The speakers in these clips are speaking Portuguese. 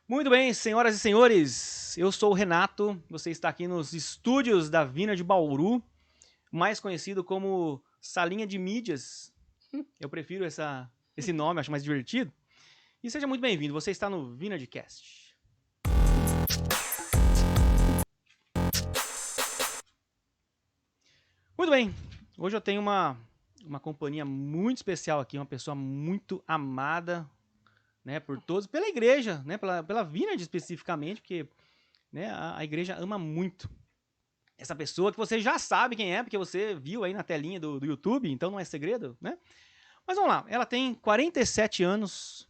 Muito bem, senhoras e senhores, eu sou o Renato, você está aqui nos estúdios da Vina de Bauru, mais conhecido como Salinha de Mídias. Eu prefiro esse nome, acho mais divertido. E seja muito bem-vindo, você está no Vinerdcast. Muito bem, hoje eu tenho uma companhia muito especial aqui, uma pessoa muito amada, né, por todos, pela igreja, né, pela Vinerd especificamente, porque, né, a igreja ama muito essa pessoa que você já sabe quem é, porque você viu aí na telinha do YouTube, então não é segredo, né? Mas vamos lá, ela tem 47 anos,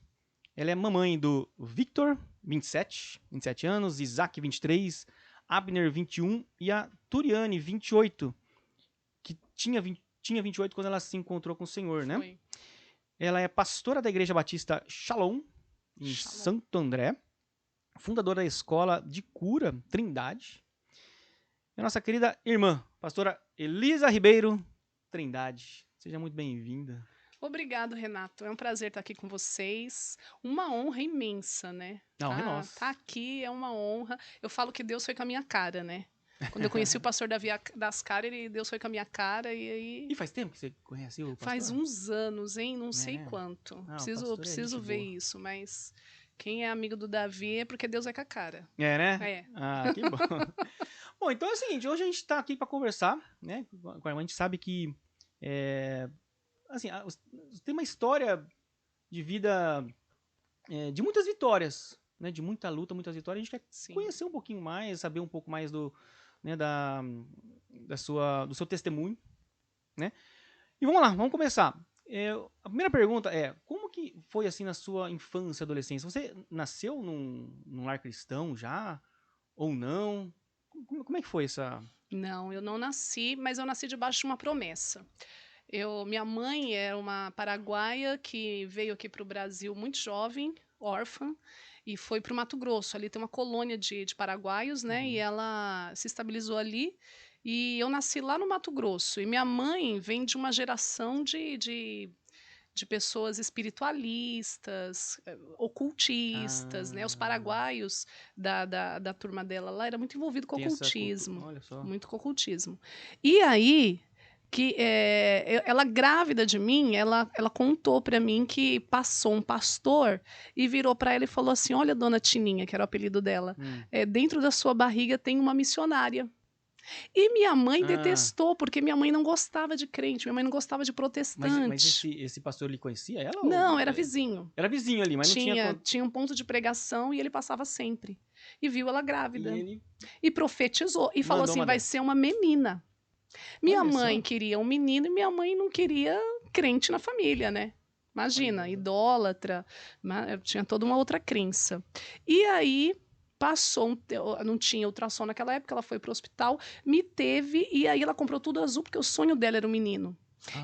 ela é mamãe do Victor, 27 anos, Isaac, 23, Abner, 21 e a Turiane, 28, que tinha 28 quando ela se encontrou com o Senhor, né? Foi. Ela é pastora da Igreja Batista Shalom, em Santo André, fundadora da Escola de Cura Trindade. E a nossa querida irmã, pastora Elisa Ribeiro Trindade. Seja muito bem-vinda. Obrigado, Renato. É um prazer estar aqui com vocês. Uma honra imensa, né? Não, é nossa. Tá aqui é uma honra. Eu falo que Deus foi com a minha cara, né? Quando eu conheci o pastor Davi das Caras, Deus foi com a minha cara e aí... E faz tempo que você conhece o pastor? Faz uns anos, hein? Não sei né? quanto. Não, Preciso ver isso, mas quem é amigo do Davi é porque Deus é com a cara. É, né? É. Ah, que bom. Bom, então é o seguinte, hoje a gente tá aqui para conversar, né? A gente sabe que assim, tem uma história de vida de muitas vitórias, né? De muita luta, muitas vitórias. A gente quer Sim. conhecer um pouquinho mais, saber um pouco mais do do seu testemunho, né? E vamos lá, vamos começar. A primeira pergunta é, como que foi assim na sua infância e adolescência? Você nasceu num lar cristão já? Ou não? Como é que foi essa... Não, eu não nasci, mas eu nasci debaixo de uma promessa. Minha mãe é uma paraguaia que veio aqui para o Brasil muito jovem, órfã, e foi para o Mato Grosso. Ali tem uma colônia de paraguaios, né? E ela se estabilizou ali. E eu nasci lá no Mato Grosso. E minha mãe vem de uma geração de pessoas espiritualistas, ocultistas, né? Os paraguaios da turma dela lá era muito envolvido com Tem essa ocultismo, olha só. muito com ocultismo. E aí ela grávida de mim, ela contou para mim que passou um pastor e virou para ela e falou assim: olha, dona Tininha, que era o apelido dela, dentro da sua barriga tem uma missionária. E minha mãe detestou, porque minha mãe não gostava de crente, minha mãe não gostava de protestante. Mas esse pastor ele conhecia ela? Não, ou... era vizinho. Era vizinho ali, mas não tinha... Tinha um ponto de pregação e ele passava sempre. E viu ela grávida. E ele E profetizou. E falou mandou assim, uma vai dessa. ser uma menina. Minha Olha mãe só. queria um menino e minha mãe não queria crente na família, né? Imagina, idólatra, tinha toda uma outra crença. E aí passou, não tinha ultrassom naquela época, ela foi pro hospital, me teve, e aí ela comprou tudo azul, porque o sonho dela era um menino.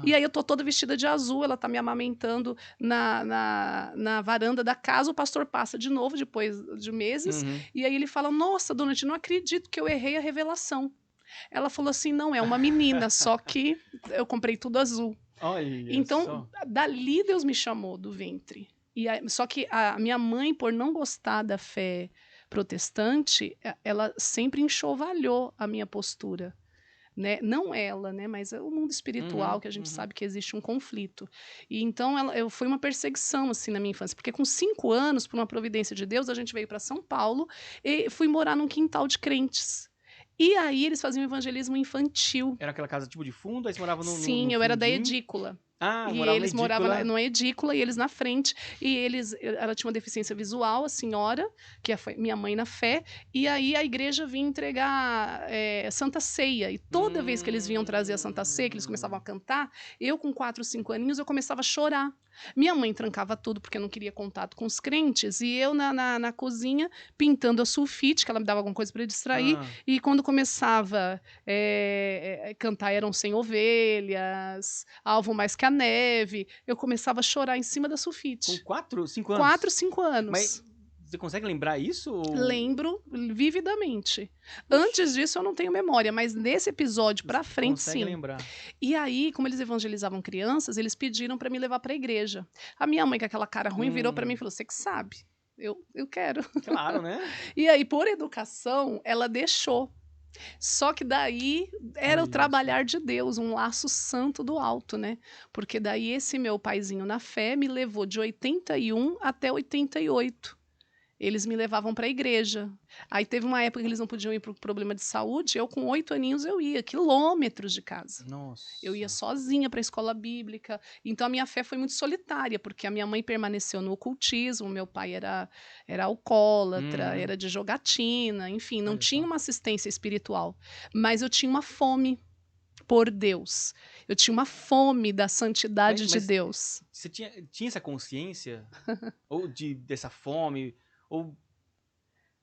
E aí eu tô toda vestida de azul, ela tá me amamentando na varanda da casa, o pastor passa de novo, depois de meses, e aí ele fala, nossa, dona Tia, não acredito que eu errei a revelação. Ela falou assim, não, é uma menina, só que eu comprei tudo azul. Olha Então, só. dali Deus me chamou do ventre. Só que a minha mãe, por não gostar da fé protestante, ela sempre enxovalhou a minha postura. Né? Não ela, né? Mas é o mundo espiritual, que a gente sabe que existe um conflito. E então foi uma perseguição assim na minha infância, porque com 5 anos, por uma providência de Deus, a gente veio para São Paulo e fui morar num quintal de crentes. E aí eles faziam evangelismo infantil. Era aquela casa tipo de fundo, aí você morava no Sim, eu era da fundinho. edícula. Ah, E morava eles na edícula. moravam numa edícula e eles na frente. E ela tinha uma deficiência visual, a senhora, que foi minha mãe na fé. E aí a igreja vinha entregar Santa Ceia. E toda vez que eles vinham trazer a Santa Ceia, que eles começavam a cantar, eu com 4, 5 aninhos, eu começava a chorar. Minha mãe trancava tudo porque não queria contato com os crentes. E eu na cozinha, pintando a sulfite, que ela me dava alguma coisa para distrair. E quando começava cantar Eram 100 Ovelhas, Alvo Mais que a Neve, eu começava a chorar em cima da sulfite. Com 4, 5 anos? 4, 5 anos. Mas você consegue lembrar isso? Ou... Lembro vividamente. Antes disso eu não tenho memória, mas nesse episódio pra frente, sim. Lembrar. E aí, como eles evangelizavam crianças, eles pediram pra me levar pra igreja. A minha mãe, com aquela cara ruim, virou pra mim e falou, você que sabe. eu quero. Claro, né? E aí, por educação, ela deixou. Só que daí era o Olha só. trabalhar de Deus, um laço santo do alto, né? Porque daí esse meu paizinho na fé me levou de 81 até 88. Eles me levavam para a igreja. Aí teve uma época que eles não podiam ir por problema de saúde, eu com 8 aninhos eu ia, quilômetros de casa. Eu ia Nossa. sozinha para a escola bíblica. Então a minha fé foi muito solitária, porque a minha mãe permaneceu no ocultismo, meu pai era alcoólatra, Uhum. era de jogatina, enfim, não Olha tinha só. uma assistência espiritual. Mas eu tinha uma fome por Deus. Eu tinha uma fome da Mas, santidade de mas Deus. você tinha essa consciência? Ou dessa fome? Ou,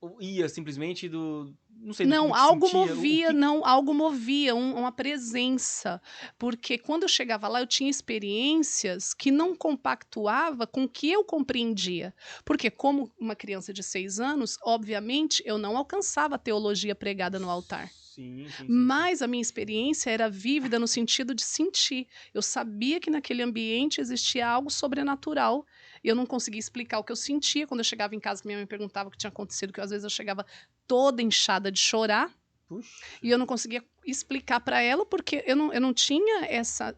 ou ia simplesmente não sei, do Não, que algo sentia? O movia, que. não, algo movia, uma presença. Porque quando eu chegava lá, eu tinha experiências que não compactuava com o que eu compreendia. Porque, como uma criança de 6 anos, obviamente, eu não alcançava a teologia pregada no altar. Sim, sim, sim, sim. Mas a minha experiência era vívida no sentido de sentir. Eu sabia que naquele ambiente existia algo sobrenatural. E eu não conseguia explicar o que eu sentia quando eu chegava em casa, que minha mãe perguntava o que tinha acontecido, que às vezes eu chegava toda inchada de chorar. Puxa. E eu não conseguia explicar para ela porque eu não tinha essa.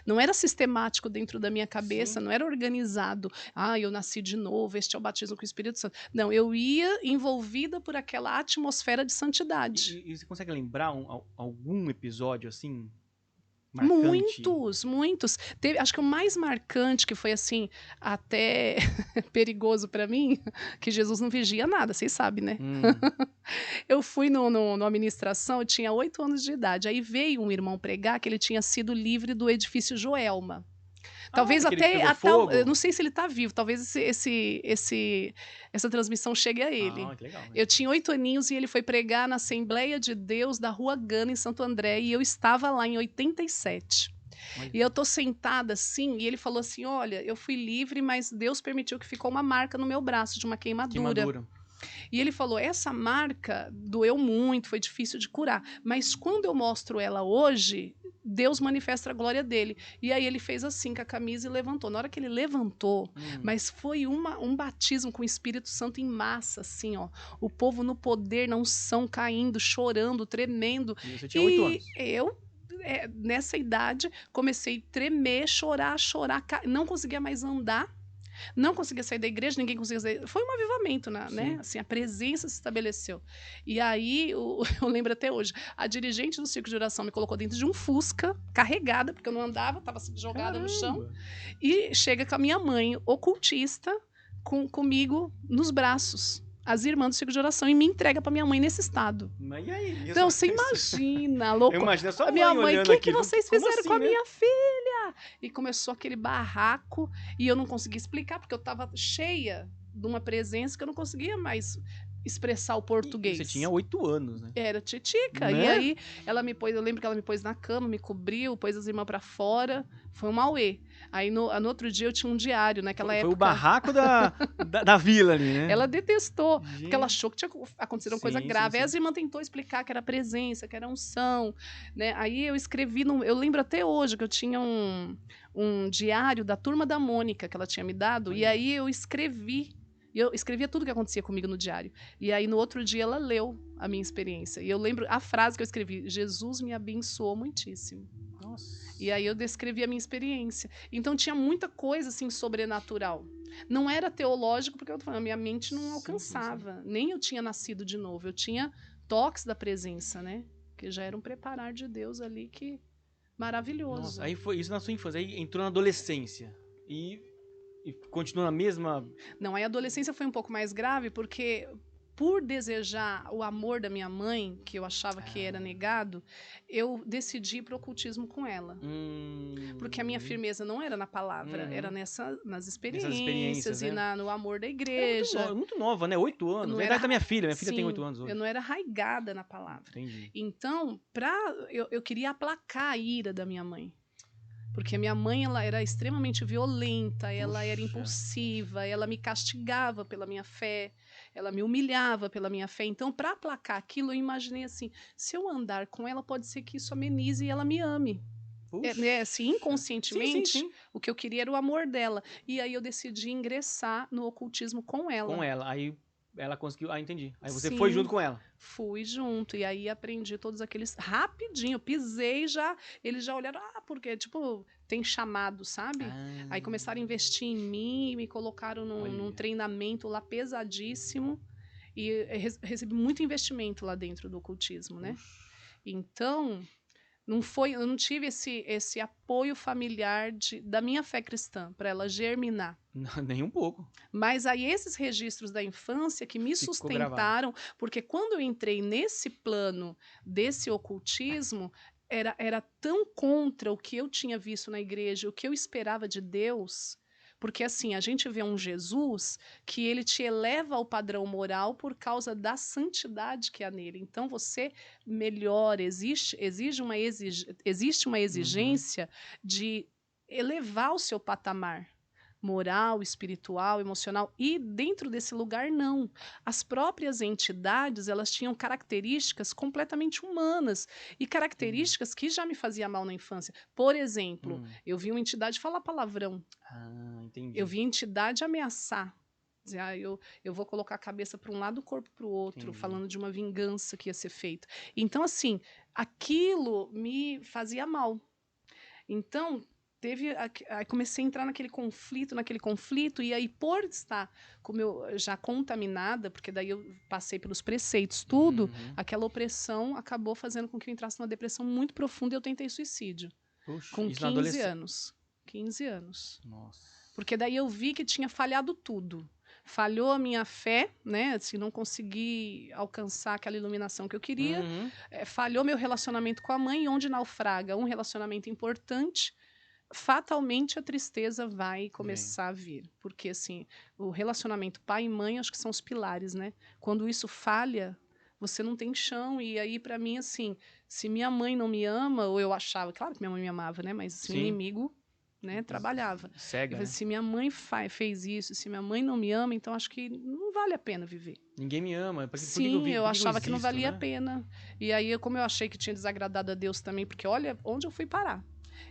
Não era sistemático dentro da minha cabeça, Sim. não era organizado. Ah, eu nasci de novo, este é o batismo com o Espírito Santo. Não, eu ia envolvida por aquela atmosfera de santidade. E você consegue lembrar algum episódio assim, marcante? Muitos, muitos. Acho que o mais marcante, que foi assim, até perigoso para mim, que Jesus não vigia nada, vocês sabem, né? Hum. Eu fui no administração, eu tinha 8 anos de idade. Aí veio um irmão pregar que ele tinha sido livre do edifício Joelma. Ah, Talvez aquele que até pegou a tal, eu fogo? não sei se ele está vivo, talvez essa transmissão chegue a ele. Ah, que legal, Eu né? tinha 8 aninhos e ele foi pregar na Assembleia de Deus da Rua Gana, em Santo André, e eu estava lá em 87. Olha E só. eu tô sentada assim, e ele falou assim: olha, eu fui livre, mas Deus permitiu que ficou uma marca no meu braço de uma queimadura. Queimadura. E ele falou: essa marca doeu muito, foi difícil de curar, mas quando eu mostro ela hoje, Deus manifesta a glória dele. E aí ele fez assim com a camisa e levantou. Na hora que ele levantou, mas foi um batismo com o Espírito Santo em massa, assim, ó. O povo no poder, na unção, caindo, chorando, tremendo. E você tinha 8 E anos. eu, nessa idade, comecei a tremer, chorar, não conseguia mais andar. Não conseguia sair da igreja, ninguém conseguia sair. Foi um avivamento, né? Sim. Assim, a presença se estabeleceu. E aí, eu lembro até hoje, a dirigente do Circo de Oração me colocou dentro de um Fusca, carregada, porque eu não andava, estava jogada no chão. Caramba. E chega com a minha mãe, ocultista, comigo nos braços. As irmãs do Circo de Oração, e me entrega para minha mãe nesse estado. Mas e aí? Então, você imagina, Eu imagino a sua a minha mãe mãe, o olhando que aquilo. vocês Como fizeram assim, com a né? minha filha? E começou aquele barraco, e eu não conseguia explicar, porque eu estava cheia de uma presença que eu não conseguia mais expressar o E português. você tinha 8 anos, né? Era titica. Né? E aí eu lembro que ela me pôs na cama, me cobriu, pôs as irmãs pra fora. Foi um auê. Aí no outro dia eu tinha um diário, naquela Foi o época. barraco da vila ali, né? Ela detestou, Gente. porque ela achou que tinha acontecido uma coisa Sim, grave. sim, Aí as sim. irmãs tentou explicar que era presença, que era unção, né? Aí eu escrevi, eu lembro até hoje que eu tinha um diário da Turma da Mônica que ela tinha me dado, e Olha. aí eu escrevia tudo que acontecia comigo no diário. E aí no outro dia ela leu a minha experiência. E eu lembro a frase que eu escrevi: Jesus me abençoou muitíssimo. Nossa. E aí eu descrevi a minha experiência. Então tinha muita coisa assim sobrenatural. Não era teológico, porque eu tô falando, a minha mente não alcançava. Nem eu tinha nascido de novo. Eu tinha toques da presença, né? Que já era um preparar de Deus ali que maravilhoso. Nossa, aí foi isso na sua infância. Aí entrou na adolescência. E continua na mesma. Não, aí a adolescência foi um pouco mais grave, porque por desejar o amor da minha mãe, que eu achava que era negado, eu decidi ir pro ocultismo com ela. Porque a minha firmeza não era na palavra, era nas experiências né? e no amor da É igreja. muito nova, né? 8 anos. Não É a era idade da minha filha. Minha filha tem Sim, 8 anos hoje. eu não era arraigada na palavra. Entendi. Então, eu queria aplacar a ira da minha mãe. Porque a minha mãe, ela era extremamente violenta, ela era impulsiva, ela me castigava pela minha fé, ela me humilhava pela minha fé. Então, para aplacar aquilo, eu imaginei assim, se eu andar com ela, pode ser que isso amenize e ela me ame. Puxa. né, assim, inconscientemente, Sim. o que eu queria era o amor dela. E aí eu decidi ingressar no ocultismo com ela. Com ela. Aí ela conseguiu. Ah, entendi. Aí você foi Sim, junto com ela. fui junto. E aí aprendi todos aqueles. Rapidinho, pisei já. Eles já olharam, porque, tipo, tem chamado, sabe? Aí começaram a investir em mim, me colocaram num Olha. treinamento lá pesadíssimo. E recebi muito investimento lá dentro do ocultismo, né? Puxa. Então, eu não tive esse apoio familiar da minha fé cristã para ela germinar. Não, nem um pouco. Mas aí esses registros da infância que me Ficou gravado. sustentaram, porque quando eu entrei nesse plano desse ocultismo, era tão contra o que eu tinha visto na igreja, o que eu esperava de Deus. Porque assim, a gente vê um Jesus que ele te eleva ao padrão moral por causa da santidade que há nele. Então você melhora, existe uma exigência de elevar o seu patamar moral, espiritual, emocional, e dentro desse lugar não. As próprias entidades, elas tinham características completamente humanas e características que já me fazia mal na infância. Por exemplo, eu vi uma entidade falar palavrão. Entendi. Eu vi a entidade ameaçar. Dizer, eu vou colocar a cabeça para um lado, o corpo para o outro, Entendi. falando de uma vingança que ia ser feita. Então, assim, aquilo me fazia mal. Então, aí comecei a entrar naquele conflito, e aí, por estar como eu já contaminada, porque daí eu passei pelos preceitos, tudo, aquela opressão acabou fazendo com que eu entrasse numa depressão muito profunda e eu tentei suicídio. Puxa, Com isso na 15 adolescência. anos. 15 anos. Nossa. Porque daí eu vi que tinha falhado tudo. Falhou a minha fé, né? Assim, não consegui alcançar aquela iluminação que eu queria. Falhou meu relacionamento com a mãe, onde naufraga um relacionamento importante. Fatalmente a tristeza vai começar a vir. Porque, assim, o relacionamento pai e mãe, acho que são os pilares, né? Quando isso falha, você não tem chão. E aí, para mim, assim, se minha mãe não me ama, ou eu achava, claro que minha mãe me amava, né? Mas assim, o inimigo, né, trabalhava. Cega, Eu falei, né? se minha mãe fez isso, se minha mãe não me ama, então acho que não vale a pena viver. Ninguém me ama. Por Sim, que eu achava que não existo, valia né? a pena. E aí, como eu achei que tinha desagradado a Deus também, porque olha onde eu fui parar.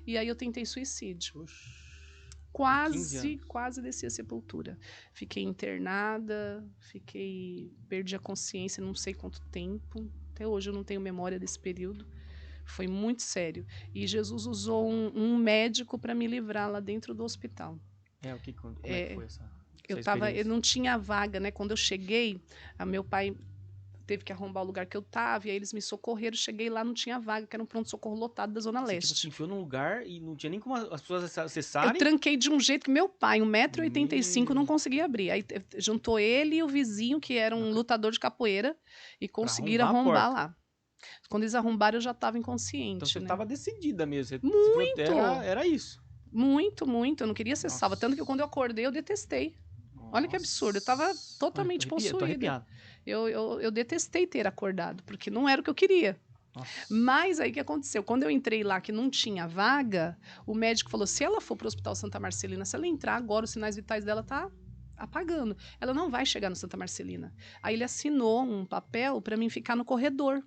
E aí eu tentei suicídio. Puxa. Quase desci a sepultura. Fiquei internada, perdi a consciência não sei quanto tempo. Até hoje eu não tenho memória desse período. Foi muito sério. E Jesus usou um médico para me livrar lá dentro do hospital. Como é que foi essa Eu não tinha vaga, né? Quando eu cheguei, meu pai teve que arrombar o lugar que eu tava, e aí eles me socorreram, cheguei lá, não tinha vaga, que era um pronto-socorro lotado da Zona Leste. Tipo, se enfiou num lugar e não tinha nem como as pessoas acessarem? Eu tranquei de um jeito que meu pai, 1,85 m, não conseguia abrir. Aí juntou ele e o vizinho, que era um lutador de capoeira, e conseguiram arrombar lá. Quando eles arrombaram, eu já estava inconsciente. Então você né? estava decidida mesmo. Muito! Era isso. Muito. Eu não queria ser salva. Tanto que quando eu acordei, eu detestei. Olha que absurdo. Eu estava totalmente possuída. Tô arrepiado. Eu detestei ter acordado, porque não era o que eu queria. Nossa. Mas aí o que aconteceu? Quando eu entrei lá, que não tinha vaga, o médico falou, se ela for para o Hospital Santa Marcelina, se ela entrar agora, os sinais vitais dela tá apagando. Ela não vai chegar no Santa Marcelina. Aí ele assinou um papel para mim ficar no corredor.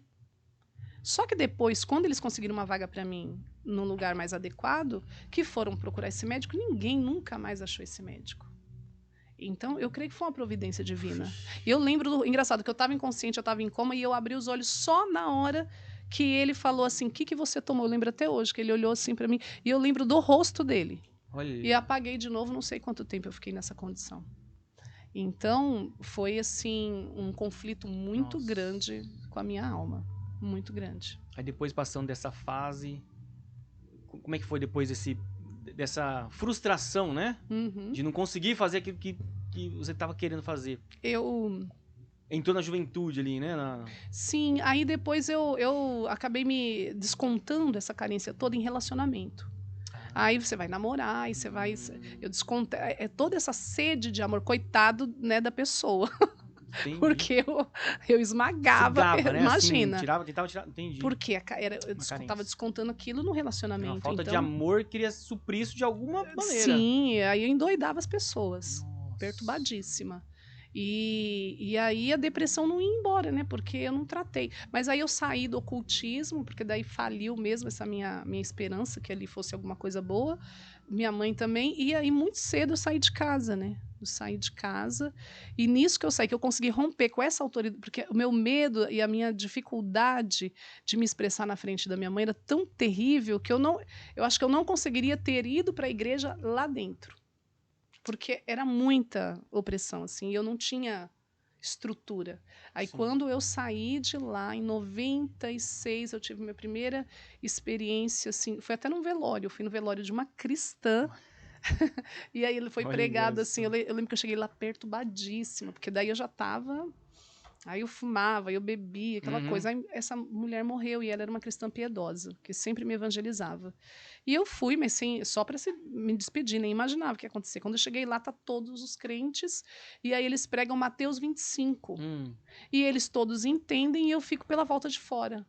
Só que depois, quando eles conseguiram uma vaga para mim num lugar mais adequado, que foram procurar esse médico, ninguém nunca mais achou esse médico. Então, eu creio que foi uma providência divina. E eu lembro, engraçado, que eu estava inconsciente, eu estava em coma, e eu abri os olhos só na hora que ele falou assim, o que você tomou? Eu lembro até hoje, que ele olhou assim para mim, e eu lembro do rosto dele. Olha. E apaguei de novo, não sei quanto tempo eu fiquei nessa condição. Então, foi assim, um conflito muito grande com a minha alma. Muito grande. Aí depois, passando dessa fase, como é que foi depois dessa frustração, né? De não conseguir fazer aquilo que você estava querendo fazer. Entrou na juventude ali, né? Sim, aí depois eu acabei me descontando essa carência toda em relacionamento. Aí você vai namorar, aí você vai... Eu desconto... toda essa sede de amor, coitado, né, da pessoa. Entendi. Porque eu esmagava, né? Imagina. Assim, tentava tirar, entendi. Porque eu estava descontando aquilo no relacionamento. Uma falta de amor, queria suprir isso de alguma maneira. Sim, aí eu endoidava as pessoas. Nossa. Perturbadíssima. E aí a depressão não ia embora, né? Porque eu não tratei. Mas aí eu saí do ocultismo, porque daí faliu mesmo essa minha esperança que ali fosse alguma coisa boa. Minha mãe também. E aí muito cedo eu saí de casa, né? Eu saí de casa. E nisso que eu saí, que eu consegui romper com essa autoridade, porque o meu medo e a minha dificuldade de me expressar na frente da minha mãe era tão terrível que eu acho que eu não conseguiria ter ido para a igreja lá dentro. Porque era muita opressão, assim, e eu não tinha estrutura. Aí, Sim. quando eu saí de lá, em 96, eu tive minha primeira experiência, assim, foi até num velório, eu fui no velório de uma cristã, e aí ele foi Olha pregado, assim, só. eu lembro que eu cheguei lá perturbadíssima, porque daí eu já estava. Aí eu fumava, eu bebia, aquela Uhum. coisa. Aí essa mulher morreu e ela era uma cristã piedosa, que sempre me evangelizava. E eu fui, mas só para me despedir, nem imaginava o que ia acontecer. Quando eu cheguei lá, tá todos os crentes, e aí eles pregam Mateus 25. E eles todos entendem e eu fico pela volta de fora.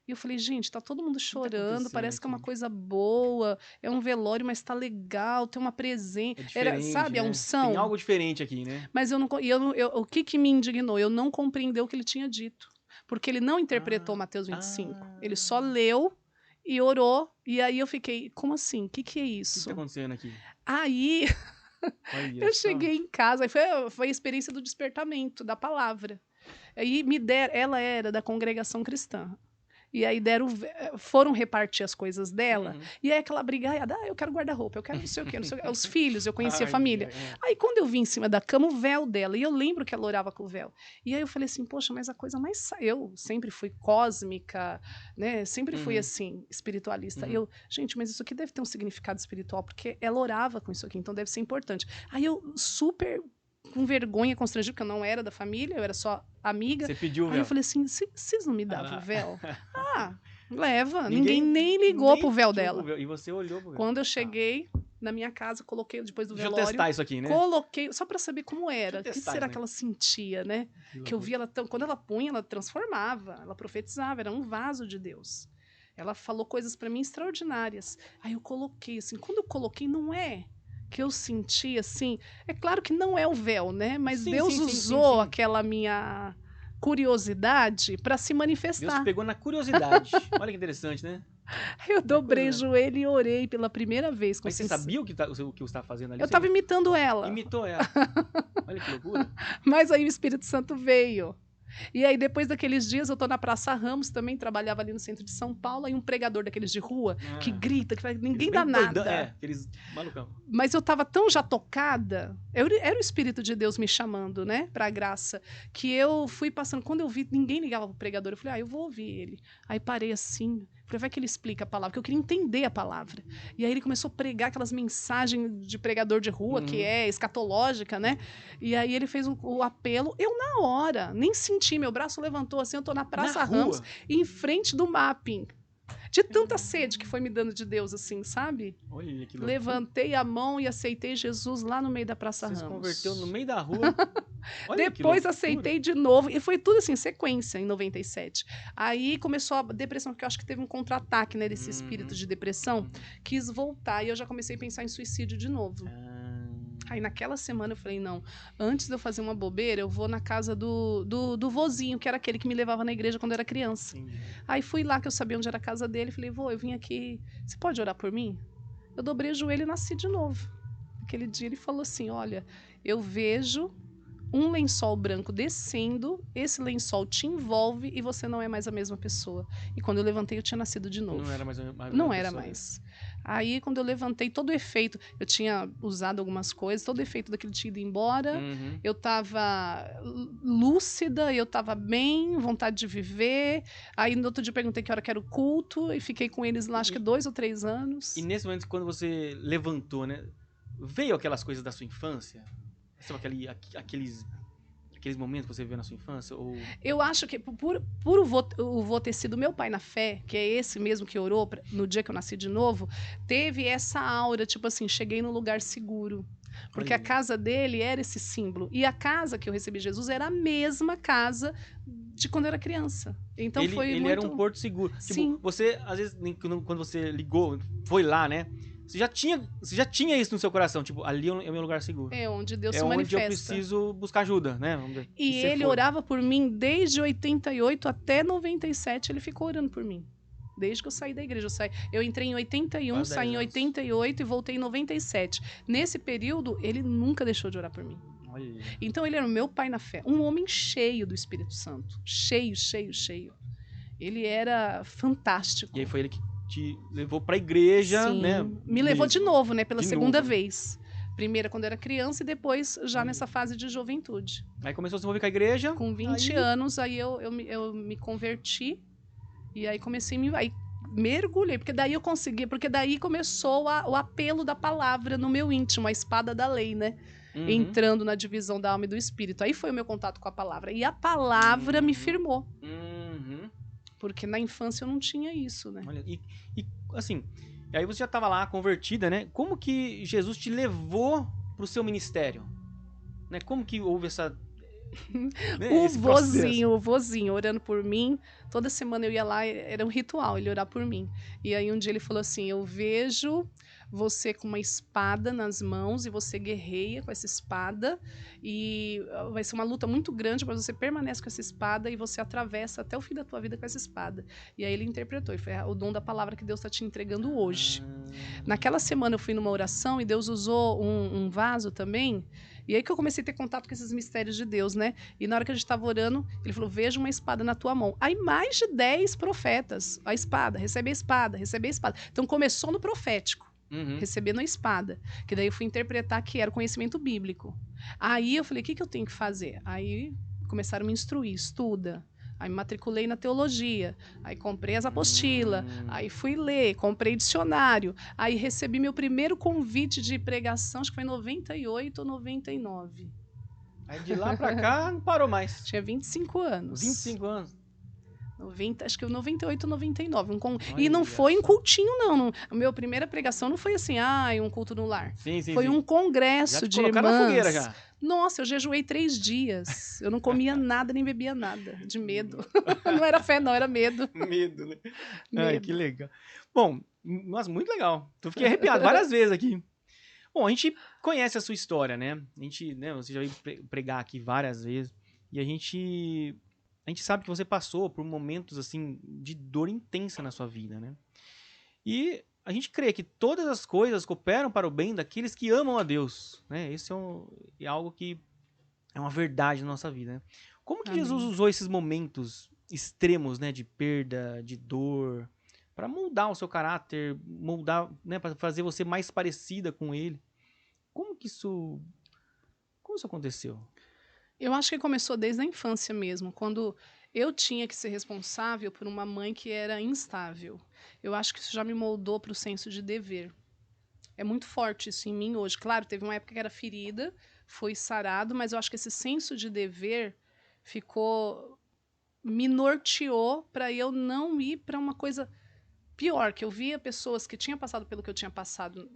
E eu falei, gente, tá todo mundo O que tá chorando, acontecendo parece que é uma aqui? coisa boa, é um velório, mas tá legal, tem uma presença. É Era, diferente, sabe, a né? Tem unção? algo diferente aqui, né? Mas eu não, o que me indignou? Eu não compreendi o que ele tinha dito. Porque ele não interpretou Ah, Mateus 25. Ele só ah. leu e orou. E aí eu fiquei, como assim? O que é O que tá isso? acontecendo aqui? Aí Olha eu só. cheguei em casa, foi a experiência do despertamento, da palavra. Aí ela era da congregação cristã. E aí foram repartir as coisas dela. Uhum. E aí aquela brigaiada, eu quero guarda-roupa, eu quero não sei o quê, não sei o quê. Os filhos, eu conhecia a Ai, família. ai, ai. Aí quando eu vi em cima da cama, o véu dela, e eu lembro que ela orava com o véu. E aí eu falei assim, poxa, mas a coisa mais... Eu sempre fui cósmica, né? Sempre fui Uhum. assim, espiritualista. Uhum. Gente, mas isso aqui deve ter um significado espiritual, porque ela orava com isso aqui, então deve ser importante. Aí eu super com vergonha, constrangido, porque eu não era da família, eu era só amiga. Você pediu o Aí eu véu. falei assim, vocês não me davam o véu? Ah, leva. Ninguém Ninguém nem ligou pro nem véu pediu pro dela. véu. E você olhou pro véu. Quando eu Tá. cheguei na minha casa, coloquei depois do Deixa eu velório, testar isso aqui, né? coloquei só para saber como Deixa eu era. O que testar será isso que ela sentia, né? aqui. Que eu via ela quando ela punha, ela transformava, ela profetizava, era um vaso de Deus. Ela falou coisas para mim extraordinárias. Aí eu coloquei assim, quando eu coloquei não é que eu senti assim, é claro que não é o véu, né? Mas Sim, Deus sim, sim, sim, usou sim. aquela minha curiosidade para se Deus te manifestar. pegou na curiosidade. Olha que interessante, né? Eu Na dobrei o curiosidade. joelho e orei pela primeira vez. Mas você sabia o que você estava fazendo ali? Eu Você estava imitando ela, imitou ela. Olha que loucura. mas aí o Espírito Santo veio. E aí, depois daqueles dias, eu tô na Praça Ramos, também trabalhava ali no centro de São Paulo, aí um pregador daqueles de rua, que Ah, grita, que faz, ninguém aqueles dá bem doidão. nada. É, aqueles malucão. Mas eu tava tão já tocada, era o Espírito de Deus me chamando, né, pra graça, que eu fui passando, quando eu vi, ninguém ligava pro pregador, eu falei, eu vou ouvir ele. Aí parei assim, falei, vai que ele explica a palavra, porque eu queria entender a palavra. E aí ele começou a pregar aquelas mensagens de pregador de rua, que é escatológica, né, e aí ele fez o apelo, eu na hora, nem senti, meu braço levantou assim, eu tô na Praça Na Ramos, rua. em frente do mapping. De tanta sede que foi me dando de Deus, assim, sabe? Olha que loucura. Levantei a mão e aceitei Jesus lá no meio da Praça Você se Ramos. converteu no meio da rua. Olha que Depois loucura. aceitei de novo. E foi tudo assim, sequência, em 97. Aí começou a depressão, porque eu acho que teve um contra-ataque, né? Desse espírito de depressão. Quis voltar e eu já comecei a pensar em suicídio de novo. Aí naquela semana eu falei, não, antes de eu fazer uma bobeira, eu vou na casa do vozinho, que era aquele que me levava na igreja quando eu era criança. Entendi. Aí fui lá, que eu sabia onde era a casa dele, falei, vô, eu vim aqui, você pode orar por mim? Eu dobrei o joelho e nasci de novo. Aquele dia ele falou assim, olha, eu vejo um lençol branco descendo, esse lençol te envolve e você não é mais a mesma pessoa. E quando eu levantei, eu tinha nascido de novo. Não era mais a mesma Não era pessoa, mais. Aí, quando eu levantei, todo o efeito, eu tinha usado algumas coisas, todo o efeito daquele tinha ido embora, eu tava lúcida, eu tava bem, vontade de viver. Aí, no outro dia, eu perguntei que hora que era o culto, e fiquei com eles lá, acho que 2 ou 3 anos. E nesse momento, quando você levantou, né? Veio aquelas coisas da sua infância? Sabe aqueles momentos que você viveu na sua infância? Ou... Eu acho que por o vô ter sido meu pai na fé, que é esse mesmo que orou no dia que eu nasci de novo, teve essa aura, tipo assim, cheguei num lugar seguro. Porque a casa dele era esse símbolo. E a casa que eu recebi Jesus era a mesma casa de quando eu era criança. Então ele foi ele muito... era um porto seguro. Sim. Tipo, você, às vezes, quando você ligou, foi lá, né? você já tinha isso no seu coração, tipo, ali é o meu lugar seguro. É onde Deus É se onde manifesta. eu preciso buscar ajuda, né? E você ele foi. orava por mim desde 88 até 97, ele ficou orando por mim. Desde que eu saí da igreja. Eu entrei em 81, Quase 10 saí em anos. 88 e voltei em 97. Nesse período, ele nunca deixou de orar por mim. Olha. Então ele era o meu pai na fé. Um homem cheio do Espírito Santo. Cheio, cheio, cheio. Ele era fantástico. E aí foi ele que te levou pra igreja, Sim, né? me levou de novo, né? Pela De segunda novo, né? vez. Primeira quando eu era criança e depois já nessa fase de juventude. Aí começou a se envolver com a igreja. Com 20 anos, aí eu me converti. E aí comecei aí mergulhei, porque daí eu consegui, porque daí começou o apelo da palavra no meu íntimo, a espada da lei, né? Uhum. Entrando na divisão da alma e do espírito. Aí foi o meu contato com a palavra. E a palavra me firmou. Uhum. Porque na infância eu não tinha isso, né? Olha, e assim, aí você já estava lá convertida, né? Como que Jesus te levou pro seu ministério? Né? Como que houve essa... né, esse processo? O vozinho orando por mim. Toda semana eu ia lá, era um ritual ele orar por mim. E aí um dia ele falou assim: eu vejo você com uma espada nas mãos e você guerreia com essa espada e vai ser uma luta muito grande, mas você permanece com essa espada e você atravessa até o fim da tua vida com essa espada. E aí ele interpretou, e foi o dom da palavra que Deus está te entregando hoje. Naquela semana eu fui numa oração e Deus usou um vaso também. E aí que eu comecei a ter contato com esses mistérios de Deus, né? E na hora que a gente estava orando, ele falou: veja uma espada na tua mão. Aí mais de 10 profetas, a espada, recebe a espada, recebe a espada. Então começou no profético, recebendo a espada. Que daí eu fui interpretar que era o conhecimento bíblico. Aí eu falei: o que eu tenho que fazer? Aí começaram a me instruir: estuda. Aí me matriculei na teologia, aí comprei as apostilas, aí fui ler, comprei dicionário, aí recebi meu primeiro convite de pregação, acho que foi em 98 ou 99. Aí de lá pra cá não parou mais. Tinha 25 anos. 25 anos. 90, acho que 98 ou 99. E Olha não foi em só. cultinho, não. A minha primeira pregação não foi assim, um culto no lar. Sim, Foi um congresso já te de colocaram irmãs. na fogueira já. Nossa, eu jejuei 3 dias. Eu não comia nada, nem bebia nada, de medo. Não era fé, não, era medo. Medo, né? Medo. Ai, que legal. Bom, nossa, muito legal. Eu fiquei arrepiado várias vezes aqui. Bom, a gente conhece a sua história, né? A gente, né, você já veio pregar aqui várias vezes. E a gente sabe que você passou por momentos, assim, de dor intensa na sua vida, né? E a gente crê que todas as coisas cooperam para o bem daqueles que amam a Deus, né? Esse é algo que é uma verdade na nossa vida, né? Como que Amém. Jesus usou esses momentos extremos, né, de perda, de dor, para moldar o seu caráter, moldar, né, para fazer você mais parecida com ele? Como isso aconteceu? Eu acho que começou desde a infância mesmo, quando eu tinha que ser responsável por uma mãe que era instável. Eu acho que isso já me moldou para o senso de dever. É muito forte isso em mim hoje. Claro, teve uma época que era ferida, foi sarado, mas eu acho que esse senso de dever me norteou para eu não ir para uma coisa pior, que eu via pessoas que tinham passado pelo que eu tinha passado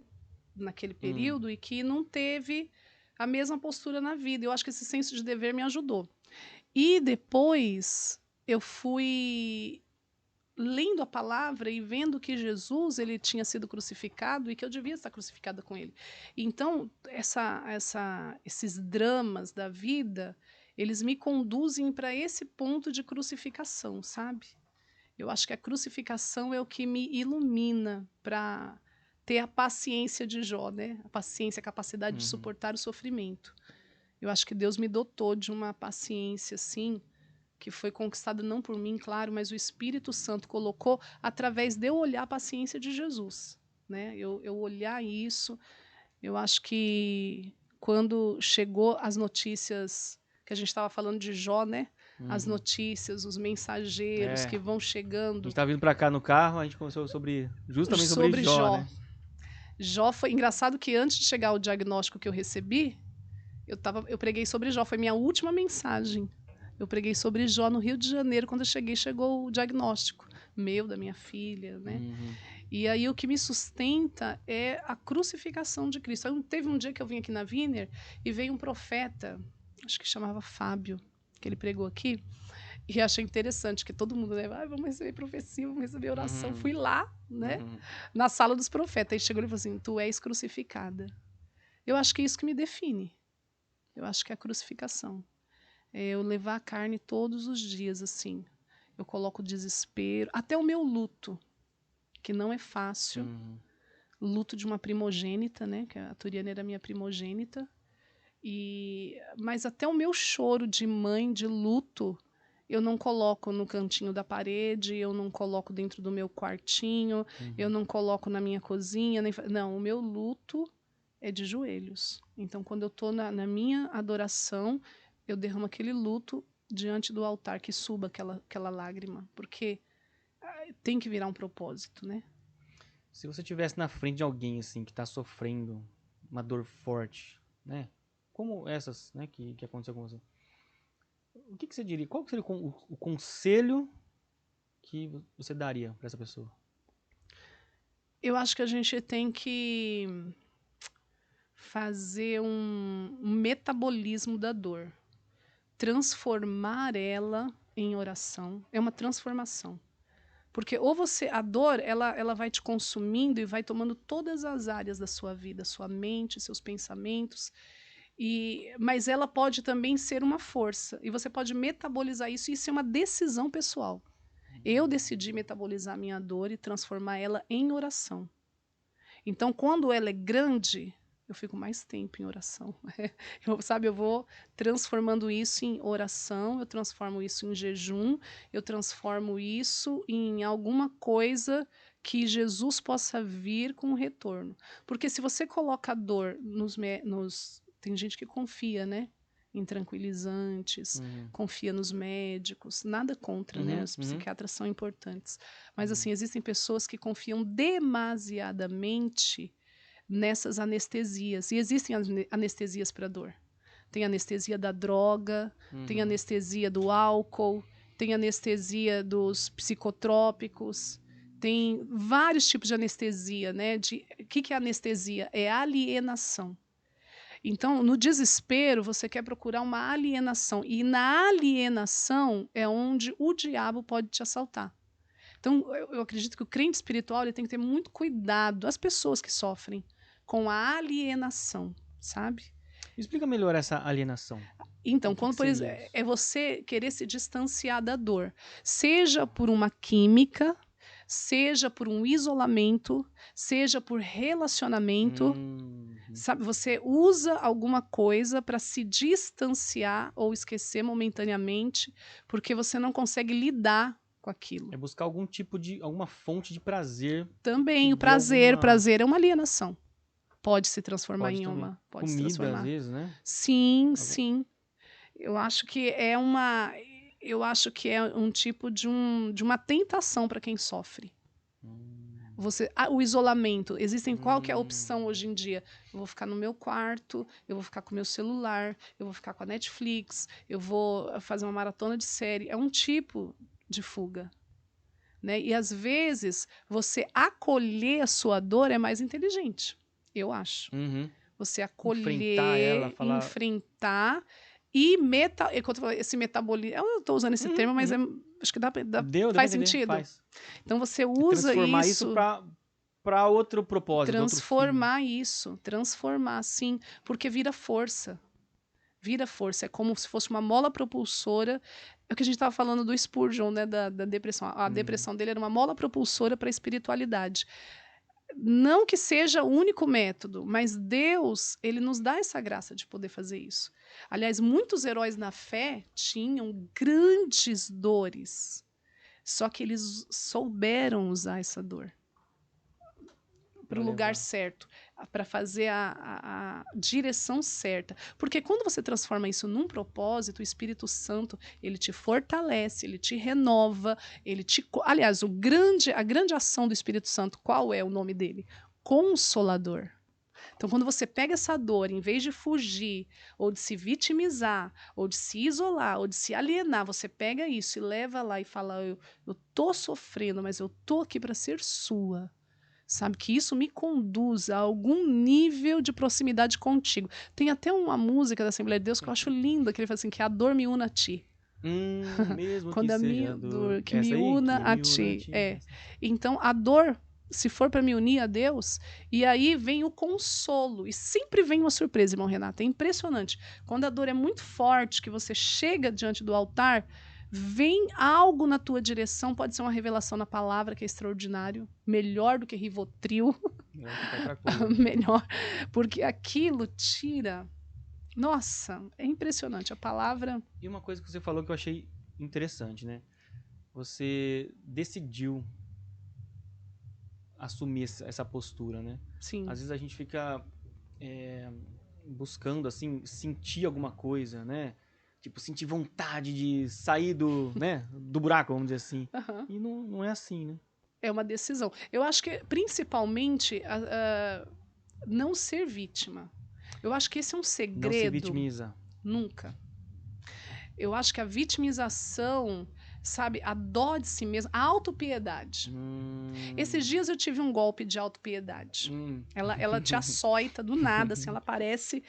naquele período e que não teve a mesma postura na vida. Eu acho que esse senso de dever me ajudou. E depois eu fui lendo a palavra e vendo que Jesus ele tinha sido crucificado e que eu devia estar crucificada com ele. Então, esses dramas da vida, eles me conduzem para esse ponto de crucificação, sabe? Eu acho que a crucificação é o que me ilumina para ter a paciência de Jó, né? A paciência, a capacidade de suportar o sofrimento. Eu acho que Deus me dotou de uma paciência, assim, que foi conquistada não por mim, claro, mas o Espírito Santo colocou através de eu olhar a paciência de Jesus, né? Eu olhar isso, eu acho que quando chegou as notícias que a gente estava falando de Jó, né? As notícias, os mensageiros que vão A chegando. gente tá vindo pra cá no carro, a gente começou justamente sobre Jó, né? Jó foi engraçado que antes de chegar o diagnóstico que eu recebi, eu preguei sobre Jó, foi minha última mensagem. Eu preguei sobre Jó no Rio de Janeiro, quando eu cheguei, chegou o diagnóstico meu, da minha filha, né? E aí o que me sustenta é a crucificação de Cristo. Aí, teve um dia que eu vim aqui na Wiener e veio um profeta, acho que chamava Fábio, que ele pregou aqui, E achei interessante que todo mundo, né? Vamos receber profecia, vamos receber oração. Fui lá, né? Na sala dos profetas. Aí chegou e falou assim: tu és crucificada. Eu acho que é isso que me define. Eu acho que é a crucificação. É eu levar a carne todos os dias, assim. Eu coloco o desespero, até o meu luto, que não é fácil. Luto de uma primogênita, né? Que a Turiana era minha primogênita. Mas até o meu choro de mãe, de luto, eu não coloco no cantinho da parede, eu não coloco dentro do meu quartinho, eu não coloco na minha cozinha. Não, o meu luto é de joelhos. Então, quando eu estou na minha adoração, eu derramo aquele luto diante do altar, que suba aquela lágrima. Porque tem que virar um propósito, né? Se você estivesse na frente de alguém, assim, que está sofrendo uma dor forte, né? Como essas, né, que aconteceu com você. O que você diria? Qual seria o conselho que você daria para essa pessoa? Eu acho que a gente tem que fazer um metabolismo da dor. Transformar ela em oração. É uma transformação. Porque ou a dor, ela vai te consumindo e vai tomando todas as áreas da sua vida, sua mente, seus pensamentos. Mas ela pode também ser uma força. E você pode metabolizar isso, e isso é uma decisão pessoal. Eu decidi metabolizar a minha dor e transformar ela em oração. Então, quando ela é grande, eu fico mais tempo em oração. Eu vou transformando isso em oração, eu transformo isso em jejum, eu transformo isso em alguma coisa que Jesus possa vir com retorno. Porque se você coloca a dor tem gente que confia, né? Em tranquilizantes, confia nos médicos, nada contra, né? Os psiquiatras são importantes. Mas, assim, existem pessoas que confiam demasiadamente nessas anestesias. E existem anestesias para dor. Tem anestesia da droga, tem anestesia do álcool, tem anestesia dos psicotrópicos, tem vários tipos de anestesia, né? O que é anestesia? É alienação. Então, no desespero, você quer procurar uma alienação. E na alienação é onde o diabo pode te assaltar. Então, eu acredito que o crente espiritual ele tem que ter muito cuidado, as pessoas que sofrem com a alienação, sabe? Explica melhor essa alienação. Então, quando, por exemplo, é você querer se distanciar da dor, seja por uma química, seja por um isolamento, seja por relacionamento, sabe? Você usa alguma coisa para se distanciar ou esquecer momentaneamente, porque você não consegue lidar com aquilo. É buscar alguma fonte de prazer. Também o prazer é uma alienação. Pode se transformar em também. uma. Pode comida, se transformar. Às vezes, né? Sim, sim. Eu acho que é um tipo de uma tentação para quem sofre. O isolamento. Qual que é a opção hoje em dia? Eu vou ficar no meu quarto, eu vou ficar com o meu celular, eu vou ficar com a Netflix, eu vou fazer uma maratona de série. É um tipo de fuga. Né? E às vezes você acolher a sua dor é mais inteligente, eu acho. Você acolher, enfrentar e esse metabolismo. Eu não estou usando esse termo, mas acho que faz sentido. Faz. Então você usa transformar isso para outro propósito. Transformar, sim, porque vira força. Vira força, é como se fosse uma mola propulsora. É o que a gente estava falando do Spurgeon, né, da depressão. A depressão dele era uma mola propulsora para a espiritualidade. Não que seja o único método, mas Deus, ele nos dá essa graça de poder fazer isso. Aliás, muitos heróis na fé tinham grandes dores, só que eles souberam usar essa dor para o lugar certo, para fazer a direção certa. Porque quando você transforma isso num propósito, o Espírito Santo, ele te fortalece, ele te renova, aliás, a grande ação do Espírito Santo, qual é o nome dele? Consolador. Então, quando você pega essa dor, em vez de fugir, ou de se vitimizar, ou de se isolar, ou de se alienar, você pega isso e leva lá e fala, eu tô sofrendo, mas eu tô aqui para ser sua. Sabe, que isso me conduz a algum nível de proximidade contigo. Tem até uma música da Assembleia de Deus que eu acho linda, que ele fala assim, que a dor me une a ti. Mesmo que Quando a minha seja dor que essa me aí, una que a me una a ti. ti. É. Então, a dor, se for para me unir a Deus, e aí vem o consolo. E sempre vem uma surpresa, irmão Renato. É impressionante. Quando a dor é muito forte, que você chega diante do altar, vem algo na tua direção, pode ser uma revelação na palavra, que é extraordinário, melhor do que Rivotril, Melhor que qualquer coisa. melhor, porque aquilo tira. Nossa, é impressionante. A palavra. E uma coisa que você falou que eu achei interessante, né? Você decidiu assumir essa postura, né? Sim. Às vezes a gente fica buscando, assim, sentir alguma coisa, né? Tipo, sentir vontade de sair do buraco, vamos dizer assim. Aham. E não é assim, né? É uma decisão. Eu acho que, principalmente, não ser vítima. Eu acho que esse é um Não se segredo. vitimiza. Nunca. Eu acho que a vitimização, sabe, a dó de si mesmo, a autopiedade. Esses dias eu tive um golpe de autopiedade. Ela te açoita do nada, assim, ela aparece,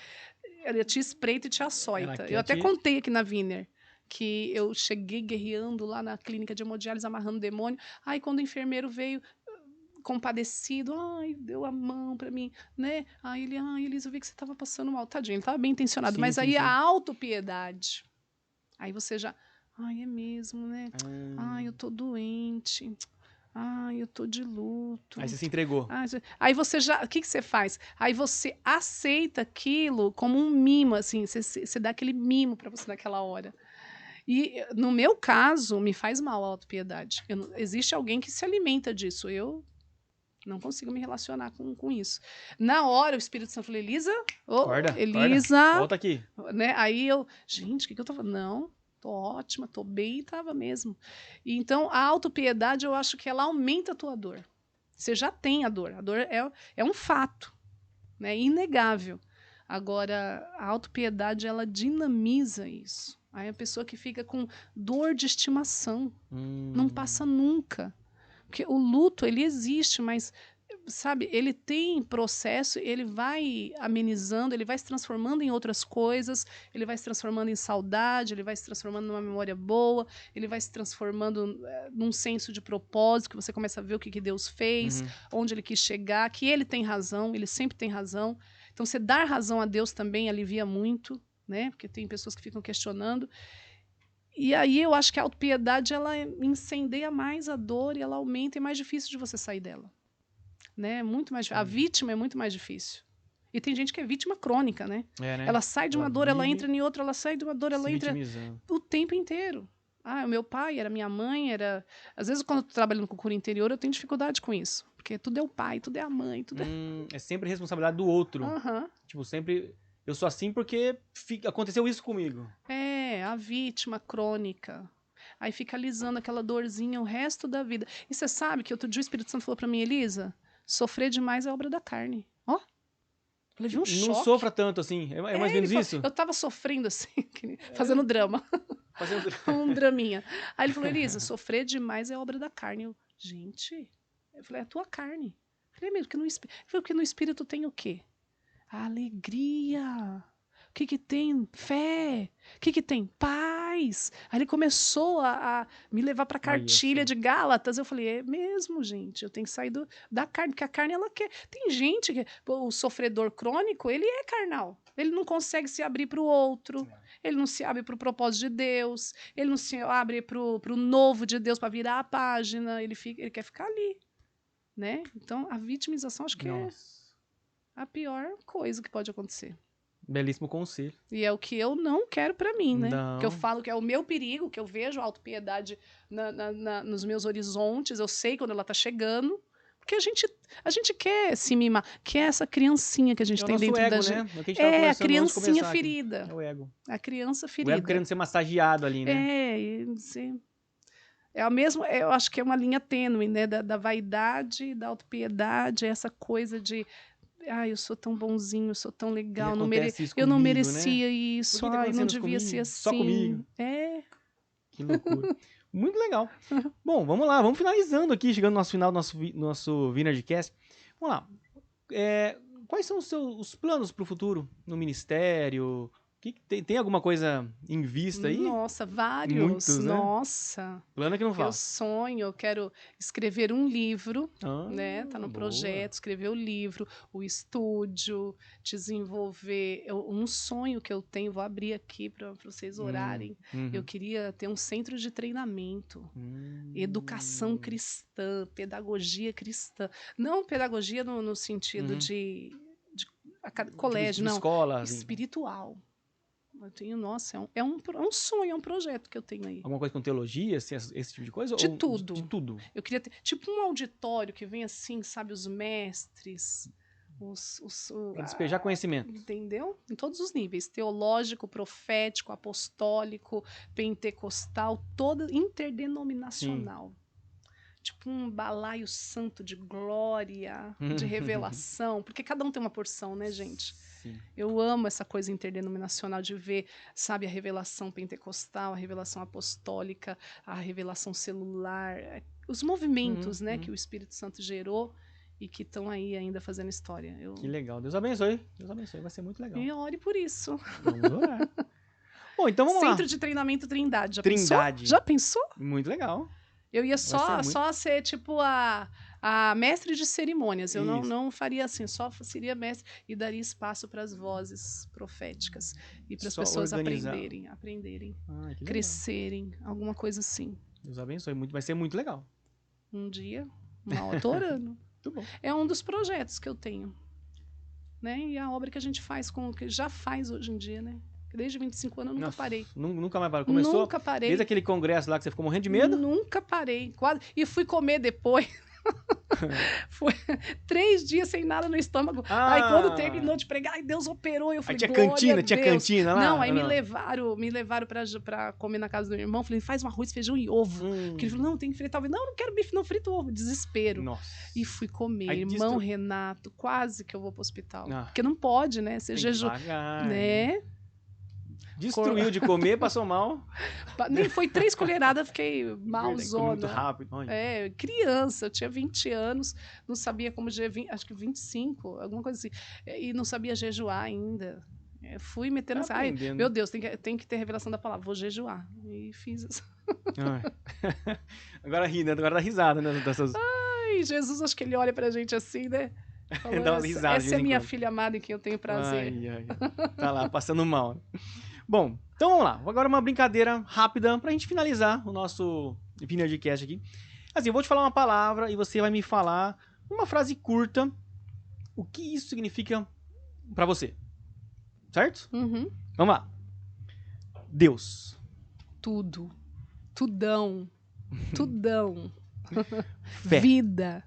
ela te espreita e te açoita. Eu até contei aqui na Wiener que eu cheguei guerreando lá na clínica de hemodiálise, amarrando demônio. Aí, quando o enfermeiro veio, compadecido, ai, deu a mão pra mim, né? Aí ele, ai, Elisa, eu vi que você tava passando mal. Tadinho, ele tava bem intencionado. Sim, mas sim, aí sim. a autopiedade. Aí você já, ai, é mesmo, né? Ai, eu tô doente. Ai, eu tô de luto. Aí você se entregou. Aí você já, o que você faz? Aí você aceita aquilo como um mimo, assim, você dá aquele mimo pra você naquela hora. E no meu caso, me faz mal a autopiedade. Existe alguém que se alimenta disso. Eu não consigo me relacionar com isso. Na hora, o Espírito Santo falou, Elisa, Elisa, volta aqui. Né? Aí eu, gente, o que eu tava? Não, tô ótima, tô bem, e tava mesmo. E então, a autopiedade, eu acho que ela aumenta a tua dor. Você já tem a dor é um fato, né? Inegável. Agora, a autopiedade, ela dinamiza isso. Aí a pessoa que fica com dor de estimação, não passa nunca. Porque o luto, ele existe, mas, sabe, ele tem processo, ele vai amenizando, ele vai se transformando em outras coisas, ele vai se transformando em saudade, ele vai se transformando numa memória boa, ele vai se transformando num senso de propósito, que você começa a ver o que Deus fez, onde ele quis chegar, que ele tem razão, ele sempre tem razão. Então, você dar razão a Deus também alivia muito, né? Porque tem pessoas que ficam questionando. E aí eu acho que a autopiedade, ela incendeia mais a dor e ela aumenta, e é mais difícil de você sair dela. Né? Muito mais, a vítima é muito mais difícil. E tem gente que é vítima crônica, né? Né? Ela sai de uma dor, ela entra em outra, ela sai de uma dor, ela entra o tempo inteiro. Ah, o meu pai, era minha mãe, era... Às vezes, quando eu tô trabalhando com cura interior, eu tenho dificuldade com isso. Porque tudo é o pai, tudo é a mãe, tudo é sempre responsabilidade do outro. Tipo, sempre... Eu sou assim porque aconteceu isso comigo. É, a vítima crônica. Aí fica alisando aquela dorzinha o resto da vida. E você sabe que outro dia o Espírito Santo falou pra mim, Elisa, sofrer demais é obra da carne. Ó, eu levei um choque. Não sofra tanto assim, é mais ou menos isso? Eu tava sofrendo assim, fazendo drama. Um draminha. Aí ele falou, Elisa, sofrer demais é obra da carne. Eu, gente, eu falei, é a tua carne. Eu falei, mesmo, porque no espírito tem o quê? A alegria. O que tem? Fé. O que tem? Paz. Aí ele começou a me levar para a cartilha de Gálatas. Eu falei, é mesmo, gente, eu tenho que sair da carne, porque a carne, ela quer. Tem gente que, o sofredor crônico, ele é carnal. Ele não consegue se abrir para o outro, ele não se abre para o propósito de Deus, ele não se abre para o novo de Deus, para virar a página, ele quer ficar ali. Né? Então, a vitimização, acho que é a pior coisa que pode acontecer. Belíssimo conselho. E é o que eu não quero pra mim, né? Não. Que eu falo que é o meu perigo, que eu vejo a autopiedade nos meus horizontes, eu sei quando ela tá chegando, porque a gente quer se mimar, que é essa criancinha que a gente tem dentro da gente. Né? É o que a gente tava conversando criancinha ferida. É o ego. A criança ferida. O ego querendo ser massageado ali, né? É a mesma, eu acho que é uma linha tênue, né? Da vaidade, da autopiedade, essa coisa de eu sou tão bonzinho, eu sou tão legal, eu não merecia, né? Isso, não devia ser assim. Só comigo. Que loucura. Muito legal. Bom, vamos lá, vamos finalizando aqui, chegando no nosso final do nosso Vinerdcast. Vamos lá. Quais são os planos para o futuro no ministério? Tem alguma coisa em vista aí? Nossa, vários. Muitos, né? Nossa. Plano que não Eu fala. sonho, eu quero escrever um livro, né? Tá no Boa. projeto, escrever o livro, o estúdio, desenvolver. Um sonho que eu tenho, vou abrir aqui para vocês orarem. Eu queria ter um centro de treinamento, educação cristã, pedagogia cristã. Não pedagogia no sentido de colégio, Tipo não. escola, assim. Espiritual. Eu tenho, nossa, é um sonho, é um projeto que eu tenho aí. Alguma coisa com teologia, assim, esse tipo de coisa? De ou tudo. De tudo. Eu queria ter, tipo um auditório que vem assim, sabe, os mestres, Pra despejar conhecimento. entendeu? Em todos os níveis, teológico, profético, apostólico, pentecostal, todo interdenominacional. Tipo um balaio santo de glória, de revelação, porque cada um tem uma porção, né, gente? Sim. Eu amo essa coisa interdenominacional de ver, sabe, a revelação pentecostal, a revelação apostólica, a revelação celular, os movimentos, né, que o Espírito Santo gerou e que estão aí ainda fazendo história. Que legal. Deus abençoe. Deus abençoe. Vai ser muito legal. E ore por isso. Vamos orar. Bom, então vamos lá. Centro de Treinamento Trindade. Já Trindade. pensou? Já pensou? Muito legal. Eu ia só ser tipo a mestre de cerimônias. Eu não faria assim, só seria mestre e daria espaço para as vozes proféticas e para as pessoas aprenderem, crescerem, alguma coisa assim. Deus abençoe, vai ser muito legal. Um dia, tô orando. Muito bom. É um dos projetos que eu tenho, né? E a obra que a gente faz que já faz hoje em dia, né? Desde 25 anos eu nunca parei. Nunca mais parou. Começou? Nunca parei. Desde aquele congresso lá que você ficou morrendo de medo? Nunca parei. Quase. E fui comer depois. Foi 3 dias sem nada no estômago. Aí quando terminou de pregar, ai, Deus operou. Eu falei, tinha cantina lá? Não, aí me levaram pra comer na casa do meu irmão. Falei, faz um arroz, feijão e ovo. Porque ele falou, não, tem que fritar ovo. Não quero bife, não, frito ovo. Desespero. Nossa. E fui comer. Aí, irmão Renato, quase que eu vou pro hospital. Porque não pode, né? Você jejuar, né? Destruiu de comer, passou mal. Nem foi 3 colheradas, fiquei malzona. Muito rápido. Criança, eu tinha 20 anos, não sabia como acho que 25, alguma coisa assim. E não sabia jejuar ainda. Fui metendo assim, ai, meu Deus, tem que ter revelação da palavra, vou jejuar. E fiz isso. Agora ri, né? Agora dá risada, né? Ai, Jesus, acho que ele olha pra gente assim, né? Falou, dá umas risadas. Essa é minha filha amada em quem eu tenho prazer. Tá lá, passando mal. Bom, então vamos lá. Agora uma brincadeira rápida pra gente finalizar o nosso Vinerdcast aqui. Assim, eu vou te falar uma palavra e você vai me falar uma frase curta o que isso significa pra você. Certo? Uhum. Vamos lá. Deus. Tudo. Tudão. Tudão. Fé. Vida.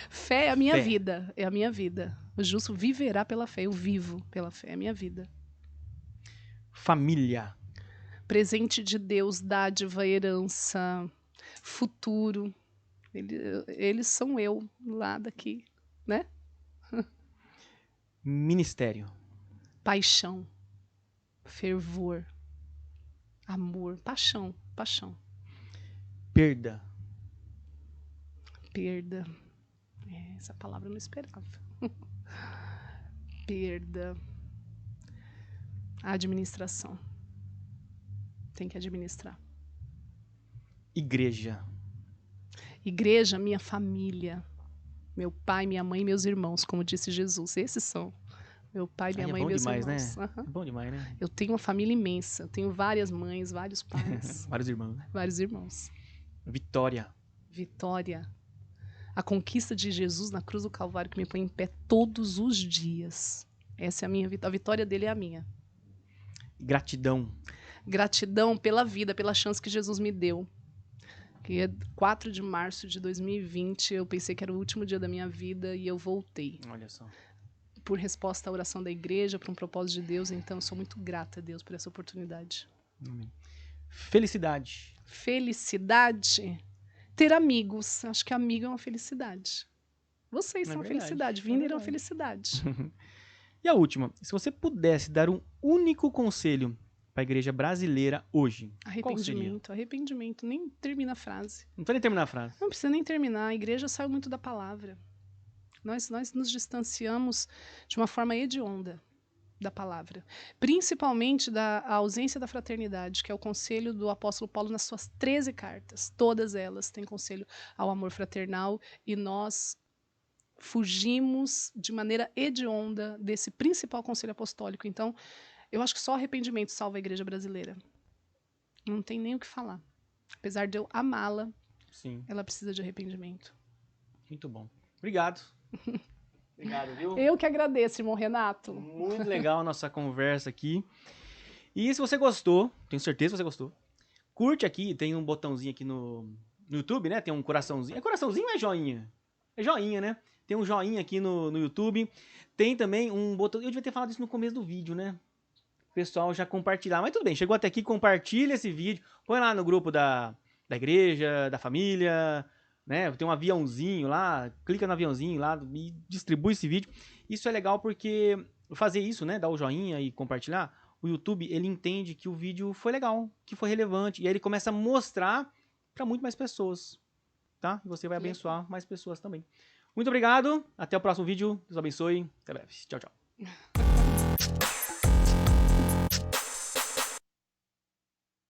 Fé é a minha vida. É a minha vida. O justo viverá pela fé. Eu vivo pela fé. É a minha vida. Família. Presente de Deus, dádiva, herança, futuro. Eles são eu, lá daqui, né? Ministério. Paixão, fervor, amor, paixão. Perda. Perda. Essa palavra eu não esperava. Perda. Administração. Tem que administrar. Igreja. Igreja, minha família. Meu pai, minha mãe e meus irmãos, como disse Jesus. Esses são. Meu pai, minha mãe e meus irmãos. Né? É bom demais, né? Eu tenho uma família imensa. Eu tenho várias mães, vários pais. Vários irmãos. Vários irmãos. Vitória. Vitória. A conquista de Jesus na cruz do Calvário que me põe em pé todos os dias. Essa é a minha vitória. A vitória dele é a minha. Gratidão. Gratidão pela vida, pela chance que Jesus me deu. Que é 4 de março de 2020, eu pensei que era o último dia da minha vida e eu voltei. Olha só. Por resposta à oração da igreja, por um propósito de Deus, então eu sou muito grata a Deus por essa oportunidade. Amém. Felicidade. Felicidade. Ter amigos. Acho que amigo é uma felicidade. Vocês são uma felicidade. Viner é uma felicidade. E a última, se você pudesse dar um único conselho para a igreja brasileira hoje, qual seria? Arrependimento. Nem termina a frase. Não precisa nem terminar a frase. Não precisa nem terminar. A igreja saiu muito da palavra. Nós nos distanciamos de uma forma hedionda. da palavra, principalmente da ausência da fraternidade, que é o conselho do apóstolo Paulo nas suas 13 cartas. Todas elas têm conselho ao amor fraternal e nós fugimos de maneira hedionda desse principal conselho apostólico. Então, eu acho que só arrependimento salva a igreja brasileira. Não tem nem o que falar. Apesar de eu amá-la, Sim. ela precisa de arrependimento. Muito bom. Obrigado. Obrigado, viu? Eu que agradeço, irmão Renato. Muito legal a nossa conversa aqui. E se você gostou, tenho certeza que você gostou, curte aqui, tem um botãozinho aqui no YouTube, né? Tem um coraçãozinho. É coraçãozinho ou é joinha? É joinha, né? Tem um joinha aqui no YouTube. Tem também um botão... Eu devia ter falado isso no começo do vídeo, né? O pessoal já compartilhar. Mas tudo bem, chegou até aqui, compartilha esse vídeo. Põe lá no grupo da igreja, da família, né? Tem um aviãozinho lá, clica no aviãozinho lá e distribui esse vídeo. Isso é legal porque fazer isso, né? Dar o joinha e compartilhar, o YouTube, ele entende que o vídeo foi legal, que foi relevante. E aí ele começa a mostrar para muito mais pessoas, tá? E você vai abençoar mais pessoas também. Muito obrigado, até o próximo vídeo. Deus abençoe. Até breve. Tchau, tchau.